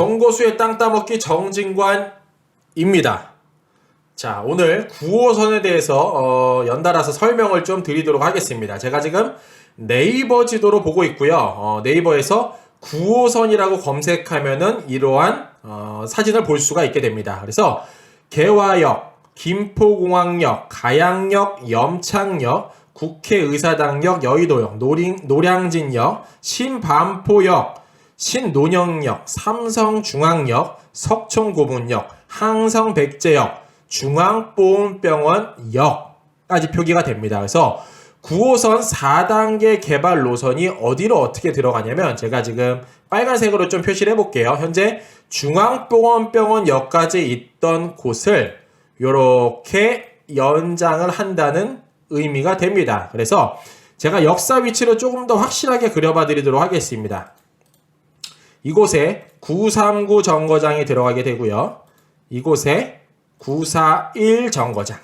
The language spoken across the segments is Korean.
정고수의 땅 따먹기 정진관입니다. 자, 오늘 9호선에 대해서 연달아서 설명을 좀 드리도록 하겠습니다. 제가 지금 네이버 지도로 보고 있고요. 네이버에서 9호선이라고 검색하면은 이러한 사진을 볼 수가 있게 됩니다. 그래서 개화역, 김포공항역, 가양역, 염창역, 국회의사당역, 여의도역, 노량진역, 신반포역, 신논영역, 삼성중앙역, 석촌고문역, 항성백제역, 중앙보훈병원역까지 표기가 됩니다. 그래서 9호선 4단계 개발 노선이 어디로 어떻게 들어가냐면 제가 지금 빨간색으로 좀 표시를 해볼게요. 현재 중앙보건병원역까지 있던 곳을 이렇게 연장을 한다는 의미가 됩니다. 그래서 제가 역사 위치를 조금 더 확실하게 그려봐 드리도록 하겠습니다. 이곳에 939 정거장이 들어가게 되고요. 이곳에 941 정거장.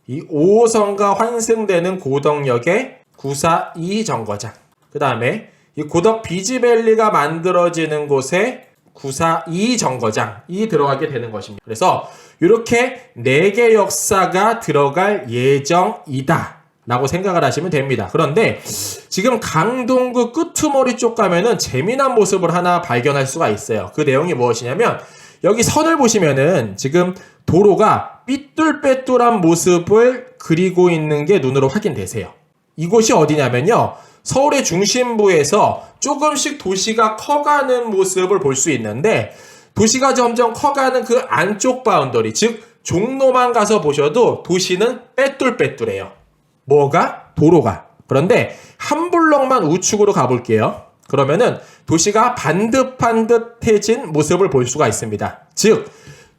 이 5호선과 환승되는 고덕역에 942 정거장. 그 다음에 이 고덕 비지밸리가 만들어지는 곳에 942 정거장이 들어가게 되는 것입니다. 그래서 이렇게 4개 역사가 들어갈 예정이다 라고 생각을 하시면 됩니다. 그런데 지금 강동구 끄트머리 쪽 가면은 재미난 모습을 하나 발견할 수가 있어요. 그 내용이 무엇이냐면 여기 선을 보시면은 지금 도로가 삐뚤빼뚤한 모습을 그리고 있는 게 눈으로 확인되세요. 이곳이 어디냐면요. 서울의 중심부에서 조금씩 도시가 커가는 모습을 볼 수 있는데 도시가 점점 커가는 그 안쪽 바운더리, 즉 종로만 가서 보셔도 도시는 빼뚤빼뚤해요. 뭐가? 도로가. 그런데 한 블럭만 우측으로 가볼게요. 그러면은 도시가 반듯반듯해진 모습을 볼 수가 있습니다. 즉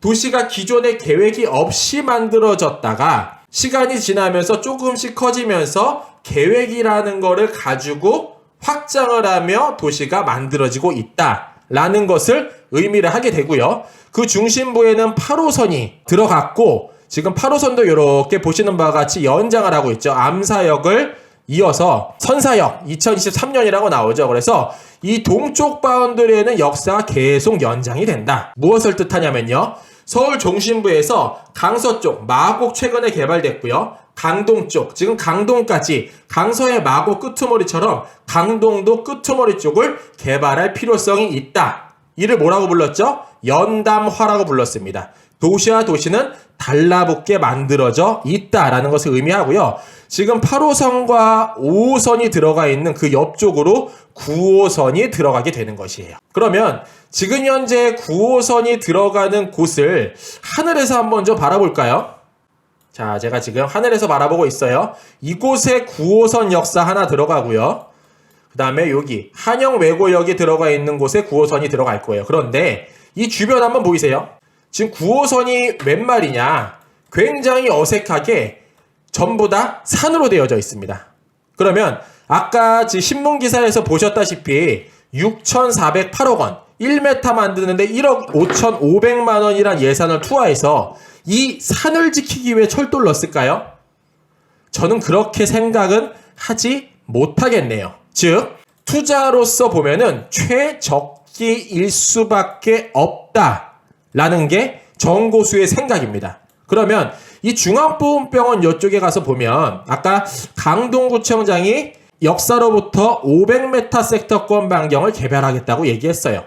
도시가 기존에 계획이 없이 만들어졌다가 시간이 지나면서 조금씩 커지면서 계획이라는 거를 가지고 확장을 하며 도시가 만들어지고 있다라는 것을 의미를 하게 되고요. 그 중심부에는 8호선이 들어갔고 지금 8호선도 이렇게 보시는 바와 같이 연장을 하고 있죠. 암사역을 이어서 선사역 2023년이라고 나오죠. 그래서 이 동쪽 바운더리에는 역사가 계속 연장이 된다. 무엇을 뜻하냐면요. 서울 중심부에서 강서 쪽 마곡 최근에 개발됐고요. 강동 쪽, 지금 강동까지 강서의 마곡 끄트머리처럼 강동도 끄트머리 쪽을 개발할 필요성이 있다. 이를 뭐라고 불렀죠? 연담화라고 불렀습니다. 도시와 도시는 달라붙게 만들어져 있다라는 것을 의미하고요. 지금 8호선과 5호선이 들어가 있는 그 옆쪽으로 9호선이 들어가게 되는 것이에요. 그러면 지금 현재 9호선이 들어가는 곳을 하늘에서 한번 좀 바라볼까요? 자, 제가 지금 하늘에서 바라보고 있어요. 이곳에 9호선 역사 하나 들어가고요. 그 다음에 여기 한영외고역이 들어가 있는 곳에 9호선이 들어갈 거예요. 그런데 이 주변 한번 보이세요? 지금 9호선이 웬 말이냐? 굉장히 어색하게 전부 다 산으로 되어져 있습니다. 그러면 아까 신문기사에서 보셨다시피 6,408억 원, 1m 만드는데 1억 5,500만 원이란 예산을 투하해서 이 산을 지키기 위해 철도를 넣었을까요? 저는 그렇게 생각은 하지 못하겠네요. 즉 투자로서 보면은 최적기일 수밖에 없다라는 게 정고수의 생각입니다. 그러면 이 중앙보훈병원 이쪽에 가서 보면 아까 강동구청장이 역사로부터 500m 섹터권 반경을 개발하겠다고 얘기했어요.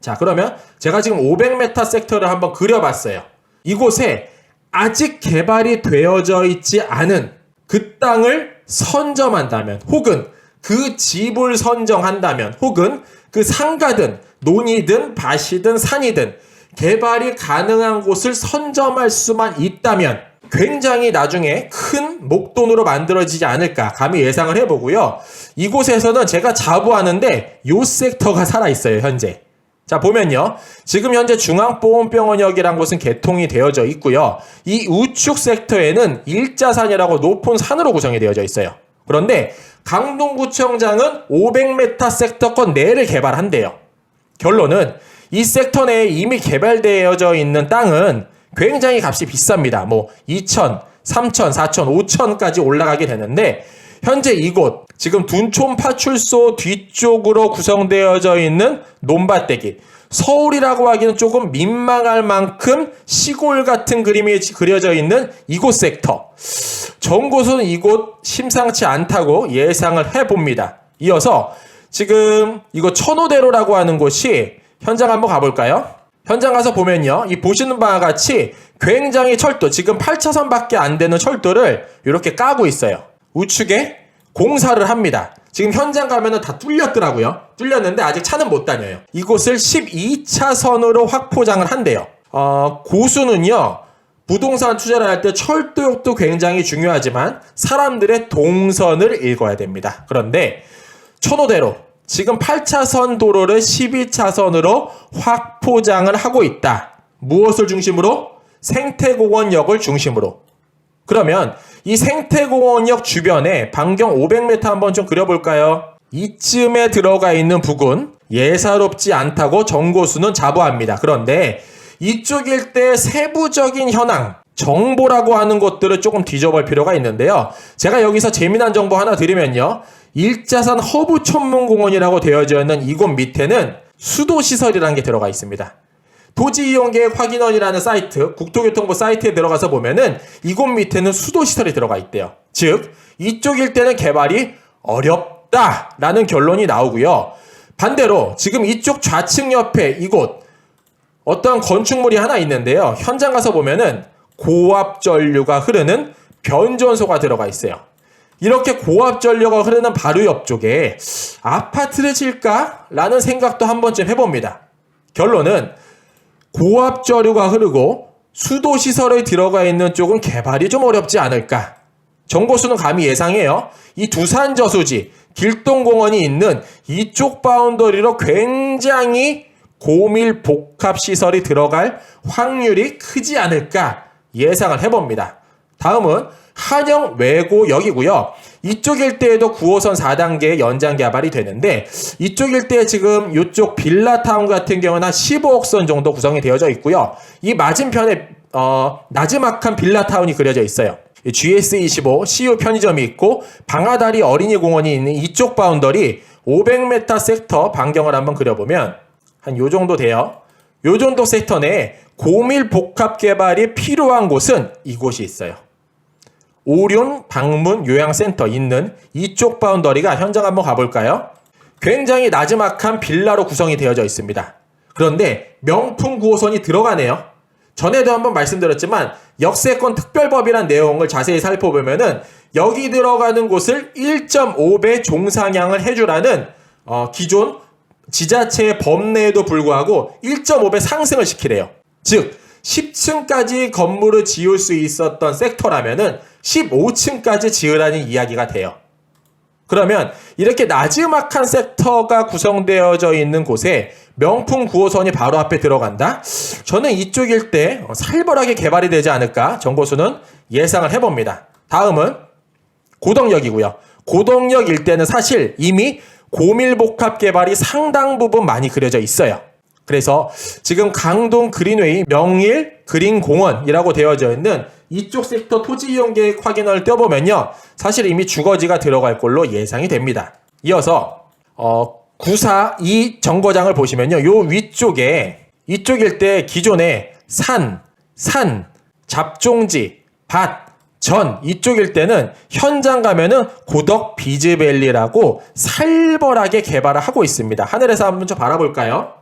자, 그러면 제가 지금 500m 섹터를 한번 그려봤어요. 이곳에 아직 개발이 되어져 있지 않은 그 땅을 선점한다면 혹은 그 집을 선정한다면 혹은 그 상가든 논이든 밭이든 산이든 개발이 가능한 곳을 선점할 수만 있다면 굉장히 나중에 큰 목돈으로 만들어지지 않을까 감히 예상을 해보고요. 이곳에서는 제가 자부하는데 요 섹터가 살아있어요. 현재. 자, 보면요. 지금 현재 중앙보훈병원역이란 곳은 개통이 되어져 있고요. 이 우측 섹터에는 일자산이라고 높은 산으로 구성이 되어져 있어요. 그런데 강동구청장은 500m 섹터권 내를 개발한대요. 결론은 이 섹터 내에 이미 개발되어져 있는 땅은 굉장히 값이 비쌉니다. 뭐 2천, 3천, 4천, 5천까지 올라가게 되는데 현재 이곳 지금 둔촌 파출소 뒤쪽으로 구성되어져 있는 논밭대기 서울이라고 하기는 조금 민망할 만큼 시골 같은 그림이 그려져 있는 이곳 섹터. 정고수는 이곳 심상치 않다고 예상을 해봅니다. 이어서 지금 이거 천호대로라고 하는 곳이 현장 한번 가볼까요? 현장 가서 보면요. 이 보시는 바와 같이 굉장히 철도, 지금 8차선밖에 안 되는 철도를 이렇게 까고 있어요. 우측에 공사를 합니다. 지금 현장 가면은 다 뚫렸더라고요. 뚫렸는데 아직 차는 못 다녀요. 이곳을 12차선으로 확포장을 한대요. 고수는요. 부동산 투자를 할 때 철도역도 굉장히 중요하지만 사람들의 동선을 읽어야 됩니다. 그런데 천호대로 지금 8차선 도로를 12차선으로 확포장을 하고 있다. 무엇을 중심으로? 생태공원역을 중심으로. 그러면 이 생태공원역 주변에 반경 500m 한번 좀 그려볼까요? 이쯤에 들어가 있는 부근 예사롭지 않다고 정고수는 자부합니다. 그런데 이쪽 일대의 세부적인 현황, 정보라고 하는 것들을 조금 뒤져볼 필요가 있는데요. 제가 여기서 재미난 정보 하나 드리면요. 일자산 허브천문공원이라고 되어져 있는 이곳 밑에는 수도시설이라는 게 들어가 있습니다. 토지이용계획 확인원이라는 사이트, 국토교통부 사이트에 들어가서 보면은 이곳 밑에는 수도시설이 들어가 있대요. 즉, 이쪽 일대는 개발이 어렵다라는 결론이 나오고요. 반대로 지금 이쪽 좌측 옆에 이곳 어떤 건축물이 하나 있는데요. 현장 가서 보면은 고압전류가 흐르는 변전소가 들어가 있어요. 이렇게 고압전류가 흐르는 바로 옆쪽에 아파트를 질까? 라는 생각도 한 번쯤 해봅니다. 결론은 고압전류가 흐르고 수도시설에 들어가 있는 쪽은 개발이 좀 어렵지 않을까. 정고수는 감히 예상해요. 이 두산저수지, 길동공원이 있는 이쪽 바운더리로 굉장히 고밀 복합시설이 들어갈 확률이 크지 않을까 예상을 해봅니다. 다음은 한영 외고역이고요. 이쪽 일대에도 9호선 4단계 연장 개발이 되는데 이쪽 일대에 지금 이쪽 빌라타운 같은 경우는 한 15억 선 정도 구성이 되어져 있고요. 이 맞은편에 나지막한 빌라타운이 그려져 있어요. GS25, CU 편의점이 있고 방아다리 어린이공원이 있는 이쪽 바운더리 500m 섹터 반경을 한번 그려보면 한 요 정도 돼요. 요 정도 섹터 내에 고밀 복합 개발이 필요한 곳은 이곳이 있어요. 오륜 방문 요양센터 있는 이쪽 바운더리가 현장 한번 가볼까요? 굉장히 나지막한 빌라로 구성이 되어져 있습니다. 그런데 명품 9호선이 들어가네요. 전에도 한번 말씀드렸지만 역세권 특별법이란 내용을 자세히 살펴보면은 여기 들어가는 곳을 1.5배 종상향을 해주라는 기존 지자체의 법내에도 불구하고 1.5배 상승을 시키래요. 즉 10층까지 건물을 지을 수 있었던 섹터라면은 15층까지 지으라는 이야기가 돼요. 그러면 이렇게 나지막한 섹터가 구성되어져 있는 곳에 명품 9호선이 바로 앞에 들어간다? 저는 이쪽 일대 살벌하게 개발이 되지 않을까 정고수는 예상을 해봅니다. 다음은 고덕역이고요. 고덕역 일대는 사실 이미 고밀복합 개발이 상당 부분 많이 그려져 있어요. 그래서 지금 강동 그린웨이 명일 그린공원이라고 되어져 있는 이쪽 섹터 토지이용계획 확인을 떼어보면요. 사실 이미 주거지가 들어갈 걸로 예상이 됩니다. 이어서 942 정거장을 보시면요. 요 위쪽에 이쪽 일대 기존에 산, 잡종지, 밭, 전 이쪽 일대는 현장 가면은 고덕 비즈밸리라고 살벌하게 개발을 하고 있습니다. 하늘에서 한번 좀 바라볼까요?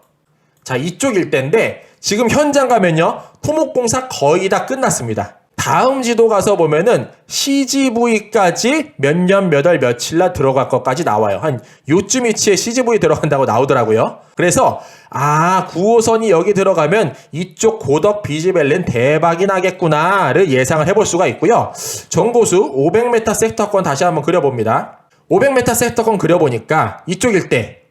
자, 이쪽 일대인데 지금 현장 가면요. 토목공사 거의 다 끝났습니다. 다음 지도 가서 보면은 CGV까지 몇 년, 몇 월, 며칠 날 들어갈 것까지 나와요. 한 요쯤 위치에 CGV 들어간다고 나오더라고요. 그래서 9호선이 여기 들어가면 이쪽 고덕 비즈밸리는 대박이 나겠구나를 예상을 해볼 수가 있고요. 정고수 500m 섹터권 다시 한번 그려봅니다. 500m 섹터권 그려보니까 이쪽 일대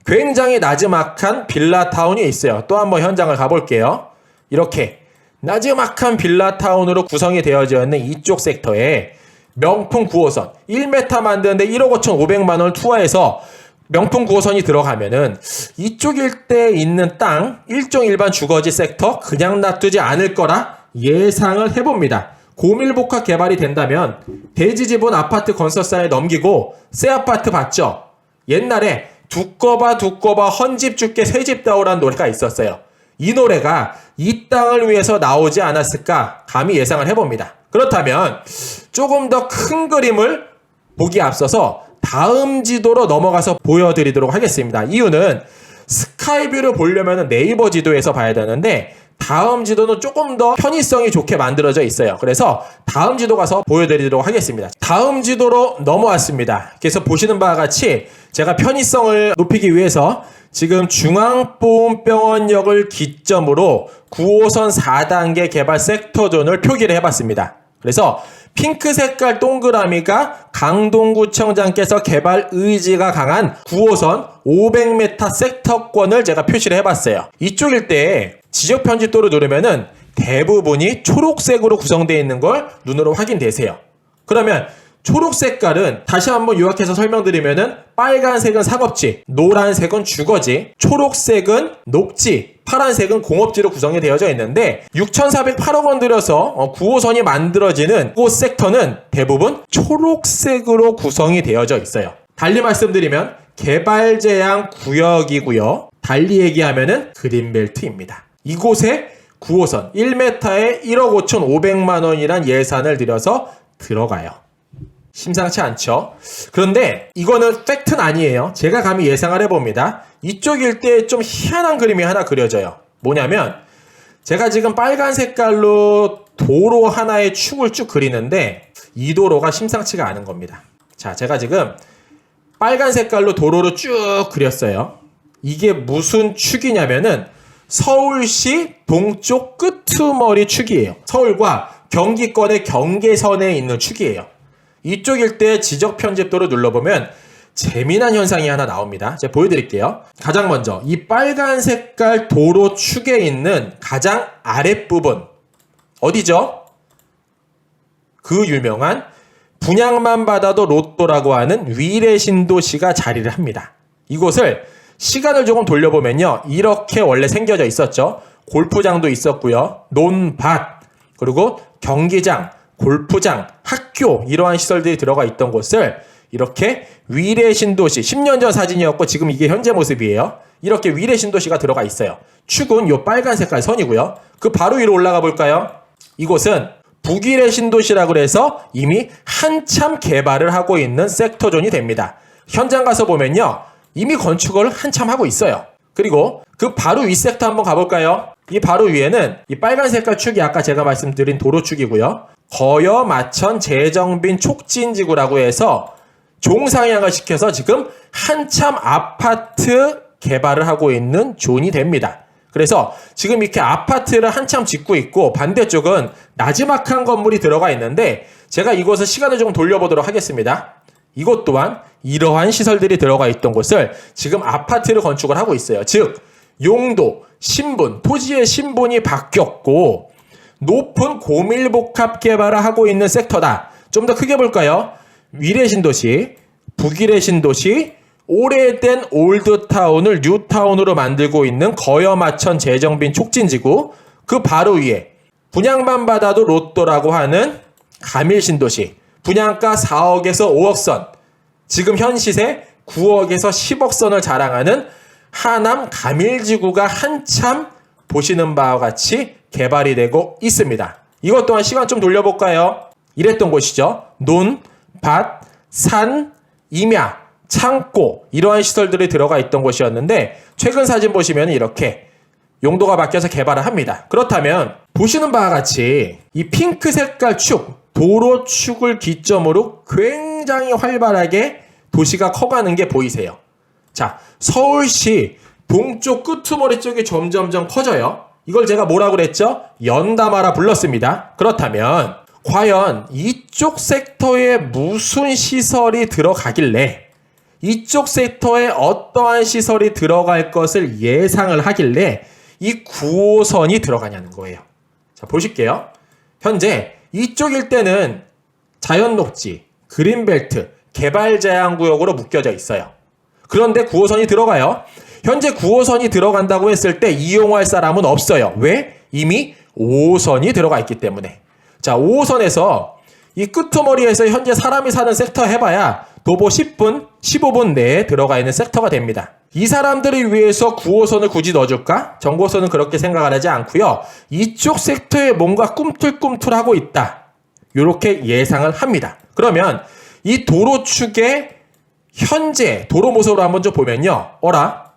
굉장히 나지막한 빌라타운이 있어요. 또 한번 현장을 가볼게요. 이렇게 나지막한 빌라타운으로 구성이 되어져 있는 이쪽 섹터에 명품 9호선 1m 만드는데 1억 5,500만 원 투하해서 명품 9호선이 들어가면은 이쪽 일대에 있는 땅 일종 일반 주거지 섹터 그냥 놔두지 않을 거라 예상을 해봅니다. 고밀복합 개발이 된다면 대지지분 아파트 건설사에 넘기고 새 아파트 봤죠? 옛날에 두꺼봐 두꺼봐 헌집 줄게 새집 다오라는 노래가 있었어요. 이 노래가 이 땅을 위해서 나오지 않았을까 감히 예상을 해봅니다. 그렇다면 조금 더 큰 그림을 보기 앞서서 다음 지도로 넘어가서 보여드리도록 하겠습니다. 이유는 스카이뷰를 보려면 네이버 지도에서 봐야 되는데 다음 지도는 조금 더 편의성이 좋게 만들어져 있어요. 그래서 다음 지도 가서 보여드리도록 하겠습니다. 다음 지도로 넘어왔습니다. 그래서 보시는 바와 같이 제가 편의성을 높이기 위해서 지금 중앙보훈병원역을 기점으로 9호선 4단계 개발 섹터존을 표기를 해봤습니다. 그래서 핑크 색깔 동그라미가 강동구청장께서 개발 의지가 강한 9호선 500m 섹터권을 제가 표시를 해봤어요. 이쪽 일대에 지적 편집도를 누르면은 대부분이 초록색으로 구성되어 있는 걸 눈으로 확인되세요. 그러면 초록 색깔은 다시 한번 요약해서 설명드리면은 빨간색은 상업지, 노란색은 주거지, 초록색은 녹지, 파란색은 공업지로 구성이 되어져 있는데 6,408억 원 들여서 9호선이 만들어지는 곳 섹터는 대부분 초록색으로 구성이 되어져 있어요. 달리 말씀드리면 개발 제한 구역이고요. 달리 얘기하면은 그린벨트입니다. 이곳에 9호선 1m에 1억 5,500만 원이란 예산을 들여서 들어가요. 심상치 않죠? 그런데 이거는 팩트는 아니에요. 제가 감히 예상을 해봅니다. 이쪽 일대에 좀 희한한 그림이 하나 그려져요. 뭐냐면 제가 지금 빨간 색깔로 도로 하나의 축을 쭉 그리는데 이 도로가 심상치가 않은 겁니다. 자, 제가 지금 빨간 색깔로 도로를 쭉 그렸어요. 이게 무슨 축이냐면은 서울시 동쪽 끄트머리 축이에요. 서울과 경기권의 경계선에 있는 축이에요. 이쪽 일대의 지적 편집도를 눌러보면 재미난 현상이 하나 나옵니다. 제가 보여드릴게요. 가장 먼저 이 빨간 색깔 도로 축에 있는 가장 아랫부분 어디죠? 그 유명한 분양만 받아도 로또라고 하는 위례 신도시가 자리를 합니다. 이곳을 시간을 조금 돌려보면요. 이렇게 원래 생겨져 있었죠. 골프장도 있었고요. 논밭, 그리고 경기장, 골프장, 학교 이러한 시설들이 들어가 있던 곳을 이렇게 위례 신도시 10년 전 사진이었고 지금 이게 현재 모습이에요. 이렇게 위례 신도시가 들어가 있어요. 축은 요 빨간 색깔 선이고요. 그 바로 위로 올라가 볼까요? 이곳은 북위례 신도시라고 해서 이미 한참 개발을 하고 있는 섹터존이 됩니다. 현장 가서 보면요. 이미 건축을 한참 하고 있어요. 그리고 그 바로 위 섹터 한번 가볼까요? 이 바로 위에는 이 빨간 색깔 축이 아까 제가 말씀드린 도로축이고요. 거여 마천 재정빈 촉진지구라고 해서 종상향을 시켜서 지금 한참 아파트 개발을 하고 있는 존이 됩니다. 그래서 지금 이렇게 아파트를 한참 짓고 있고 반대쪽은 나지막한 건물이 들어가 있는데 제가 이곳을 시간을 좀 돌려보도록 하겠습니다. 이곳 또한 이러한 시설들이 들어가 있던 곳을 지금 아파트를 건축을 하고 있어요. 즉 용도, 신분, 토지의 신분이 바뀌었고 높은 고밀복합 개발을 하고 있는 섹터다. 좀 더 크게 볼까요? 위례 신도시, 북위례 신도시, 오래된 올드타운을 뉴타운으로 만들고 있는 거여마천 재정빈 촉진지구, 그 바로 위에 분양만 받아도 로또라고 하는 가밀신도시, 분양가 4억에서 5억 선, 지금 현 시세 9억에서 10억 선을 자랑하는 하남 가밀지구가 한참 보시는 바와 같이 개발이 되고 있습니다. 이것 또한 시간 좀 돌려볼까요? 이랬던 곳이죠. 논, 밭, 산, 임야, 창고 이러한 시설들이 들어가 있던 곳이었는데 최근 사진 보시면 이렇게 용도가 바뀌어서 개발을 합니다. 그렇다면 보시는 바와 같이 이 핑크 색깔 축, 도로 축을 기점으로 굉장히 활발하게 도시가 커가는 게 보이세요. 자, 서울시 동쪽 끄트머리 쪽이 점점점 커져요. 이걸 제가 뭐라고 그랬죠? 연담하라 불렀습니다. 그렇다면 과연 이쪽 섹터에 무슨 시설이 들어가길래 이쪽 섹터에 어떠한 시설이 들어갈 것을 예상을 하길래 이 9호선이 들어가냐는 거예요. 자, 보실게요. 현재 이쪽 일대는 자연녹지, 그린벨트, 개발제한구역으로 묶여져 있어요. 그런데 9호선이 들어가요. 현재 9호선이 들어간다고 했을 때 이용할 사람은 없어요. 왜? 이미 5호선이 들어가 있기 때문에. 자, 5호선에서 이 끄트머리에서 현재 사람이 사는 섹터 해봐야 도보 10분, 15분 내에 들어가 있는 섹터가 됩니다. 이 사람들을 위해서 9호선을 굳이 넣어줄까? 정보선은 그렇게 생각을 하지 않고요. 이쪽 섹터에 뭔가 꿈틀꿈틀하고 있다. 이렇게 예상을 합니다. 그러면 이 도로 축의 현재 도로 모습으로 한번 좀 보면요. 어라?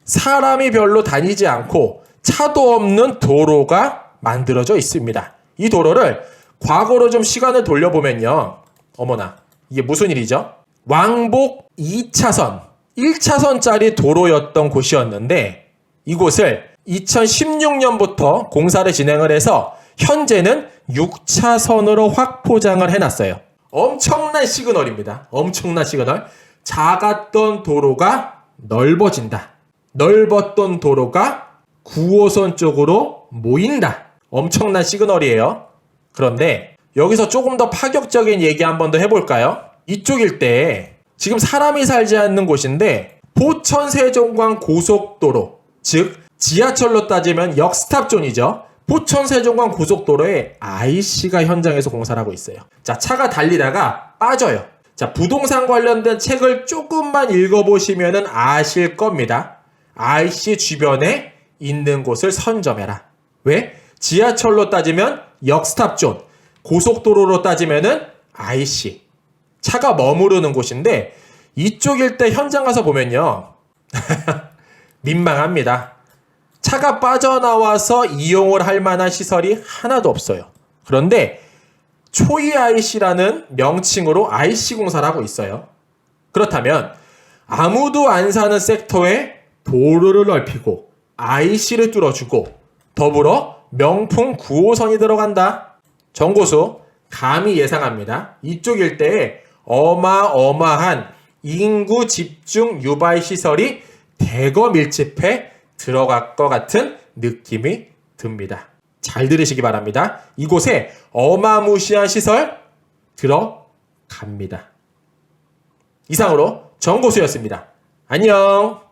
사람이 별로 다니지 않고 차도 없는 도로가 만들어져 있습니다. 이 도로를 과거로 좀 시간을 돌려보면요. 어머나, 이게 무슨 일이죠? 왕복 2차선, 1차선짜리 도로였던 곳이었는데 이곳을 2016년부터 공사를 진행을 해서 현재는 6차선으로 확포장을 해놨어요. 엄청난 시그널입니다. 엄청난 시그널. 작았던 도로가 넓어진다. 넓었던 도로가 9호선 쪽으로 모인다. 엄청난 시그널이에요. 그런데 여기서 조금 더 파격적인 얘기 한 번 더 해볼까요? 이쪽 일대에 지금 사람이 살지 않는 곳인데 포천 세종간 고속도로, 즉 지하철로 따지면 역스탑존이죠. 포천 세종간 고속도로에 IC가 현장에서 공사를 하고 있어요. 자, 차가 달리다가 빠져요. 자, 부동산 관련된 책을 조금만 읽어보시면 아실 겁니다. IC 주변에 있는 곳을 선점해라. 왜? 지하철로 따지면 역스탑존, 고속도로로 따지면은 IC. 차가 머무르는 곳인데 이쪽 일대 현장 가서 보면요. 민망합니다. 차가 빠져나와서 이용을 할 만한 시설이 하나도 없어요. 그런데 초이 IC라는 명칭으로 IC 공사를 하고 있어요. 그렇다면 아무도 안 사는 섹터에 도로를 넓히고 IC를 뚫어주고 더불어 명품 9호선이 들어간다. 정고수 감히 예상합니다. 이쪽 일대에 어마어마한 인구 집중 유발 시설이 대거 밀집해 들어갈 것 같은 느낌이 듭니다. 잘 들으시기 바랍니다. 이곳에 어마무시한 시설 들어갑니다. 이상으로 정고수였습니다. 안녕.